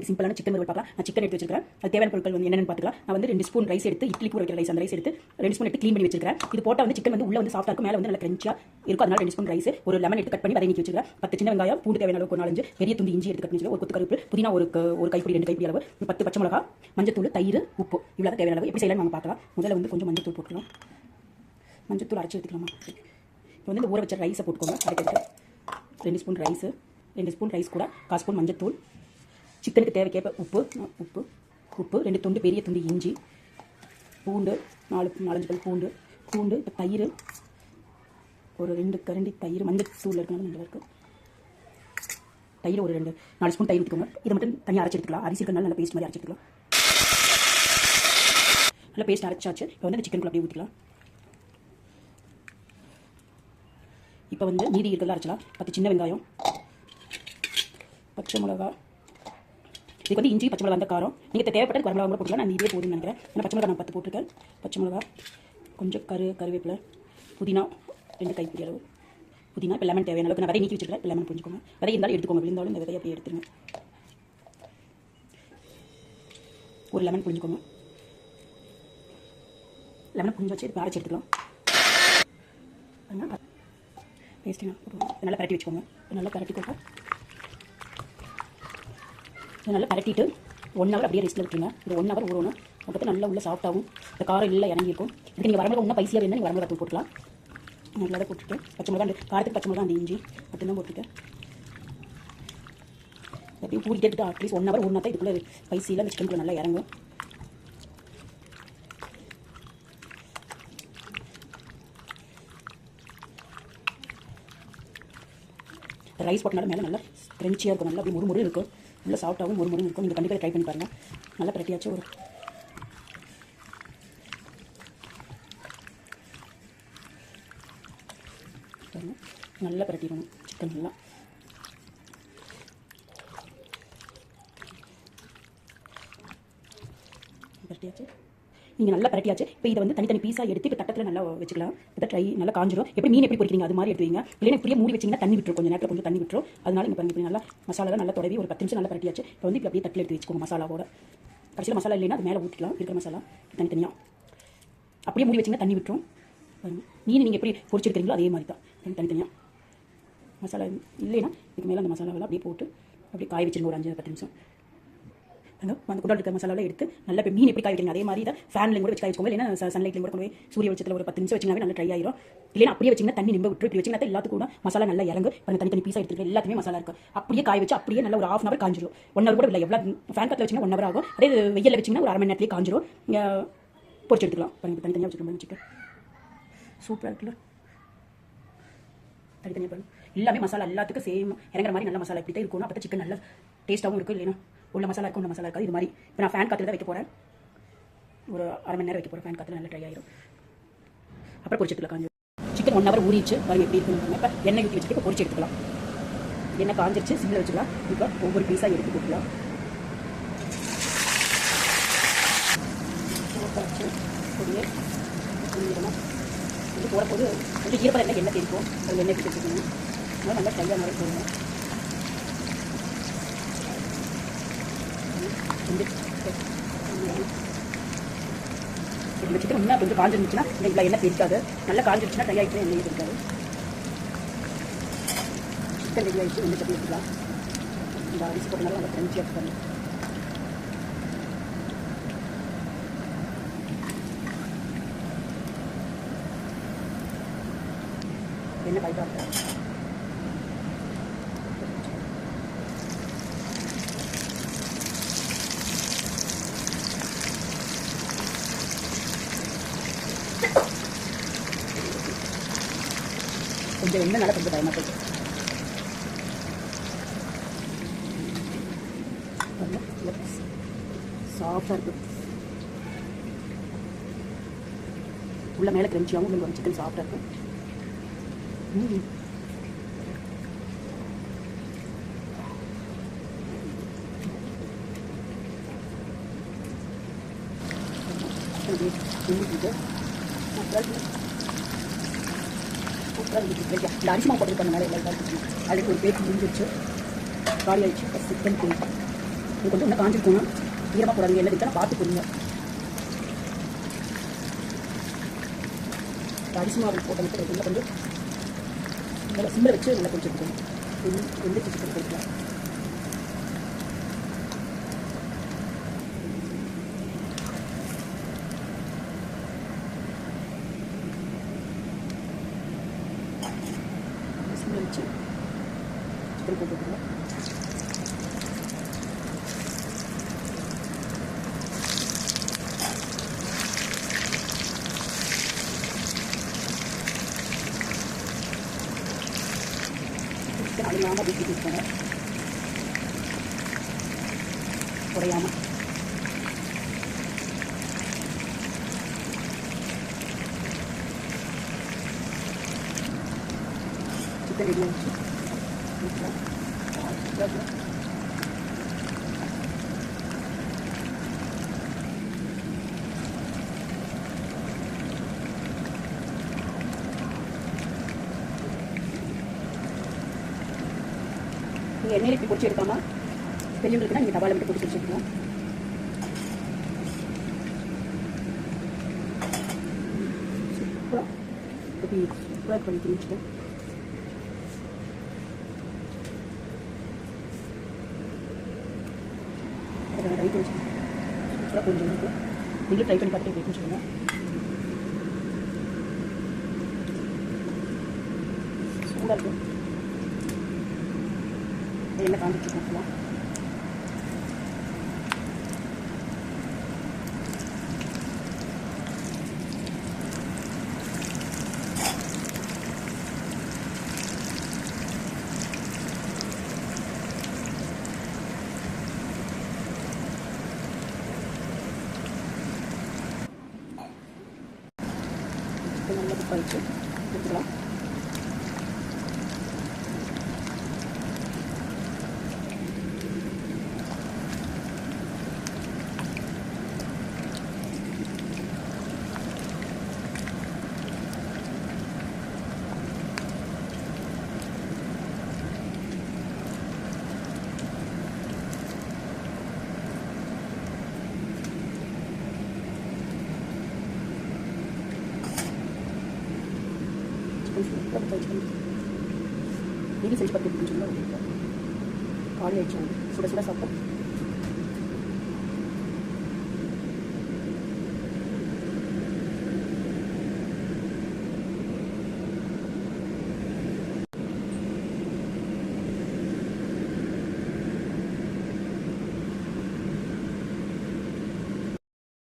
இன்னைக்கு சிம்பிளான சிக்கன் வறுவல் பார்க்கலாம். நான் சிக்கன் எடுத்து வச்சிருக்கேன். அது தேவையான பொருட்கள் வந்து என்னென்னு பார்த்துக்கலாம். நான் வந்து 2 ஸ்பூன் ரைஸ் எடுத்து இட்லி கூட வைக்கிற ரைஸ், அந்த ரைஸ் எடுத்து 2 ஸ்பூன் எடுத்து க்ளீன் பண்ணி வச்சிருக்கேன். இது போட்டால் வந்து சிக்கன் வந்து உள்ள வந்து சாஃப்டாக இருக்கும், மேலே வந்து நல்ல கிரன்ச்சியாக இருக்கும். அதனால 2 ஸ்பூன் ரைஸ், ஒரு லெமன் எடுத்து கட் பண்ணி வதக்கி வச்சிருக்கேன். 10 சின்ன வெங்காயம், பூண்டு தேவையான அளவுக்கு 4-5 பெரிய துண்டு இஞ்சி எடுத்து கட் பண்ணி, ஒரு கொத்து கருப்பு, புதினா ஒரு கைப்பிடி 2 கைப்பிடி அளவு, 10 பச்சை மிளகா, மஞ்சத்தூள், தயிர், உப்பு, இவ்வளோ தேவையான அளவு. எப்படி செய்யலாம் நம்ம பார்க்கலாம். முதல்ல வந்து கொஞ்சம் மஞ்சத்தூள் போட்டுக்கலாம். மஞ்சத்தூள் அரைச்சி எடுத்துக்கலாமா. இப்போ வந்து இந்த ஊற வச்ச ரைஸை போட்டுக்கோங்க. அரைக்கிறதுக்கு 2 ஸ்பூன் ரைஸு, 2 ஸ்பூன் ரைஸ் கூட 1/4 ஸ்பூன் மஞ்சத்தூள், சிக்கனுக்கு தேவைக்கேற்ப உப்பு, 2 துண்டு பெரிய துண்டு இஞ்சி, பூண்டு 4-5 பல் பூண்டு, இப்போ தயிர் ஒரு 2 கரண்டி தயிர், மஞ்சத்தூள் இருக்கனால நல்லா இருக்குது. தயிர் ஒரு 4 ஸ்பூன் தயிர் ஊற்றிக்கோங்க. இதை மட்டும் தனியாக அரைச்சி எடுத்துக்கலாம். அரிசி இருக்கனால நல்லா பேஸ்ட் மாதிரி அரைச்சி எடுத்துக்கலாம். நல்லா பேஸ்ட் அரைச்சாச்சு. இப்போ வந்து இந்த சிக்கனுக்குள்ள அப்படியே ஊற்றிக்கலாம். இப்போ வந்து மீதி இருக்கிறதா அரைச்சலாம். 10 சின்ன வெங்காயம், பச்சை மிளகா, இதுக்கு வந்து இஞ்சி பச்சை மிளகா அந்த காரம் நீங்கள் தேவைப்பட்ட வரமிளகா கூட போட்டுக்கலாம். நான் இதே போதும்னு நினைக்கிறேன். ஏன்னா பச்சை மிளகா நான் 10 போட்டிருக்கேன். பச்சை மிளகா, கொஞ்சம் கருவேப்பிலை, புதினா 2 கைப்பிடி அளவு புதினா. இப்போ லெமன் தேவையான அளவுக்கு நான் விதை நீக்கி வச்சுருக்கேன். லெமன் புரிஞ்சுக்கோங்க. விதை இருந்தாலும் எடுத்துக்கோங்க, விழுந்தாலும் இந்த விதையை அப்படியே எடுத்துருங்க. ஒரு லெமன் புரிஞ்சுக்கோங்க. லெமன் புரிஞ்சு வச்சு அரைச்சி எடுத்துக்கலாம். பேஸ்ட்டுனா நல்லா பரட்டி வச்சுக்கோங்க. நல்லா பரட்டிக்கோங்க. நல்லா பரட்டிட்டு 1 ஹவர் அப்படியே ரெஸ்ட்டில் விட்டுருங்க. இது 1 ஹவர் ஊறணும். அப்போ நல்லா உள்ள சாஃப்டாகவும் இந்த காரம் இல்லை இறங்கியிருக்கும். இதுக்கு நீங்கள் வரமிளகா இன்னும் பைசியாக வேணும், நீங்கள் வரமிளகா தூள் போட்டுக்கலாம். நல்லா தான் போட்டுருக்கேன். பச்சை மிளகா காரத்துக்கு பச்சை மிளகா அந்த இஞ்சி மட்டும்தான் போட்டுருக்கேன். அப்படியே ஊறிட்டே எடுத்துட்டு அட்லீஸ்ட் 1 ஹவர் ஊறினா தான் இதுக்குள்ளே ஸ்பைசியில் அந்த சிக்கனுக்குள்ள நல்லா இறங்கும். ரைஸ் போட்டனால மேலே நல்லா கிரன்ச்சியாக இருக்கும். நல்லா அப்படி முறுமுறு இருக்கும். நல்லா சாஃப்டாகவும் முறுமுறு இருக்கும். நீங்கள் கண்டிப்பாக ட்ரை பண்ணி பாருங்கள். நல்லா பிரட்டியாச்சும் ஒரு நல்லா பிரட்டிடணும் சிக்கன். நல்லா பிரட்டியாச்சு. நீங்கள் நல்லா பரட்டியாச்சு. இப்போ இதை வந்து தனித்தனி பீஸாக எடுத்து இப்போ தட்டத்தில் நல்லா வச்சுக்கலாம். இப்போ ட்ரை நல்லா காஞ்சிடும். எப்படி மீன் எப்படி பொரிக்கிறீங்க அது மாதிரி எடுத்துவீங்க. இல்லைன்னா இப்படியே மூடி வச்சிங்கன்னா தண்ணி விட்டுரும். கொஞ்சம் நேரத்தில் கொஞ்சம் தண்ணி விட்டுரும். அதனால இங்கே பாருங்க, இப்படி நல்லா மசாலா நல்லா தொடவி ஒரு 10 நிமிஷம் நல்லா பரட்டியாச்சு. இப்போ வந்து இப்போ அப்படியே தட்டில் எடுத்து வச்சுக்கோங்க. மசாலாவோட கடைசியில் மசாலா இல்லைன்னா அது மேலே ஊற்றிக்கலாம். இருக்கிற மசாலா தனித்தனியாக அப்படியே மூடி வச்சிங்கன்னா தண்ணி விட்டுரும். மீன் நீங்கள் எப்படி பொரிச்சிருக்கிறீங்களோ அதே மாதிரி தான் தனித்தனியாக. மசாலா இல்லைன்னா இதுக்கு மேலே அந்த மசாலாவெல்லாம் அப்படியே போட்டு அப்படியே காய வச்சுருங்க ஒரு 5-10 நிமிஷம். அந்த குடல் இருக்க மசாலாவில் எடுத்து நல்லா இப்போ மீன் எப்படி காய வைக்கிறீங்க அதே மாதிரி தான் ஃபேன்லையும் கூட வச்சு காய வச்சுக்கோங்க. இல்லைன்னா சன்லைட்லையும் கூட கொண்டு போய் சூரிய வெளிச்சத்தில் ஒரு 10 நிமிஷம் வச்சிங்கனாவே நல்லா ட்ரை ஆயிரும். இல்லைன்னா அப்படியே வச்சிங்கன்னா தண்ணி நிம்ப விட்டு இப்படி வச்சிங்கன்னா எல்லாத்துக்கும் கூட மசாலா நல்லா இறங்கு. இப்போ தனித்தனி பீஸாக எடுத்துருக்க எல்லாத்துமே மசாலா இருக்கும். அப்படியே காய வச்சு அப்படியே நல்லா ஒரு 1/2 ஹவர் காஞ்சிரும். 1 ஹவர் கூட இல்லை, எவ்வளோ ஃபேன் காத்தில் வச்சிங்கன்னா 1 ஹவர் ஆகும். அதே வெயிலில் வச்சிங்கன்னா ஒரு 1/2 மணி நேரத்துலேயே காஞ்சிரும். பொரிச்சு எடுத்துக்கலாம். பாருங்கள் தனித்தனியாக வச்சுருக்கோம் சிக்கன். சூப்பராக இருக்குல்ல. தனித்தனியாக பாருங்கள். எல்லாமே மசாலா எல்லாத்துக்கும் சேம் இறங்குற மாதிரி நல்ல மசாலா இப்படி தான் இருக்கணும். அப்போ சிக்கன் நல்லா டேஸ்ட்டாகவும் இருக்கும். இல்லைன்னா உள்ள மசாலா இருக்கும், உள்ள மசாலா இருக்காது. இது மாதிரி இப்போ நான் ஃபேன் காற்றுல தான் வைக்க போகிறேன். ஒரு 1/2 மணி நேரம் வைக்க போகிறேன். ஃபேன் காற்றுல நல்லா ட்ரை ஆயிரும். அப்புறம் பொரிச்சு எடுத்துக்கலாம். காஞ்சி சிக்கன் 1 ஹவர் ஊறிச்சு. பாருங்கள் எப்படி இருக்குன்னு. இப்போ எண்ணெய் ஊற்றி வச்சுட்டு இப்போ பொரிச்சு எடுத்துக்கலாம். எண்ணெய் காஞ்சிருச்சு, சிம்மில் வச்சுக்கலாம். இப்போ ஒவ்வொரு பீஸாக எடுத்து கொடுக்கலாம். பொடியே இது போடும்போது கொஞ்சம் ஈரப்பதம் எண்ணெய் எண்ணெய் தெரிக்கும். அது எண்ணெய் எடுத்து வச்சுக்கணும். அதனால் நல்லா ட்ரையாக மாதிரி போடணும். இந்த சிக்கன் இன்னும் கொஞ்சம் காஞ்சிருந்துச்சுன்னா இவ்வளோ எண்ணெய் தெரிக்காது. நல்லா காஞ்சிருச்சுன்னா ட்ரை ஆகிட்டு எண்ணெய் இருக்காது. சிக்கன் ரெடி ஆகிடுச்சு. எண்ணெய் சட்டி எடுத்துக்கலாம். இந்த அரிசி போட்டனால நல்லா கிரன்ச்சியாக இருக்காங்க. எண்ணெய் பாய்க்காக கொஞ்சம் எண்ணெய் நல்லா கொஞ்சம் பயமாக போயிட்டு சாஃப்டாக இருக்கும். உள்ள மேலே கிரன்ச்சியாகவும் உள்ள சிக்கன் சாஃப்டாக இருக்கும். இந்த அரிசி மாவு போட்டுருக்காங்க மேலே எல்லாம் அதுக்கு ஒரு பேச்சு முடிஞ்சிருச்சு. காலி ஆயிடுச்சு. சிக்கன் இது கொஞ்சம் இன்னும் காஞ்சிருக்கணும், ஈரமாக போடாதீங்க, என்ன இருக்குன்னா பார்த்து போடுங்க. அரிசி மாவு போட்ட மட்டும் கொஞ்சம் நல்லா சிம்மில் வச்சு நல்லா கொஞ்சம் எடுத்துக்கணும். எந்த சிக்கன் கொடுக்கலாம். சிம்மில் வச்சு சிக்கன் போட்டுக்கலாம். அழியாமல் அப்படி வச்சுக்கோங்க, குறையாமல். சிக்கன் ரெடி ஆகிடுச்சு. நீங்கள் எண்ணெயில் இப்படி பொரிச்சு எடுக்காம பெரியவங்களுக்குனா நீங்கள் தவாவில் மட்டும் பொரிச்சு வச்சுக்கலாம். சூப்பராக இப்படி சூப்பராக பண்ணி வச்சுக்கேன். அதை ட்ரை பண்ணி சூப்பராக கொஞ்சம் இருக்கும். நீங்களும் ட்ரை பண்ணி பார்த்துட்டு எப்படி சொல்லுங்கள். சூடாக இருக்கும். எண்ணெய் காஞ்சிட்டு போட்டுக்கலாம். நல்லா குக் ஆகிடுச்சு, எடுத்துக்கலாம். நீங்களும் செஞ்சு பார்த்து சொல்லுங்கள். காலி ஆயிடுச்சு, சுட சுட சாப்பிட்டோம்.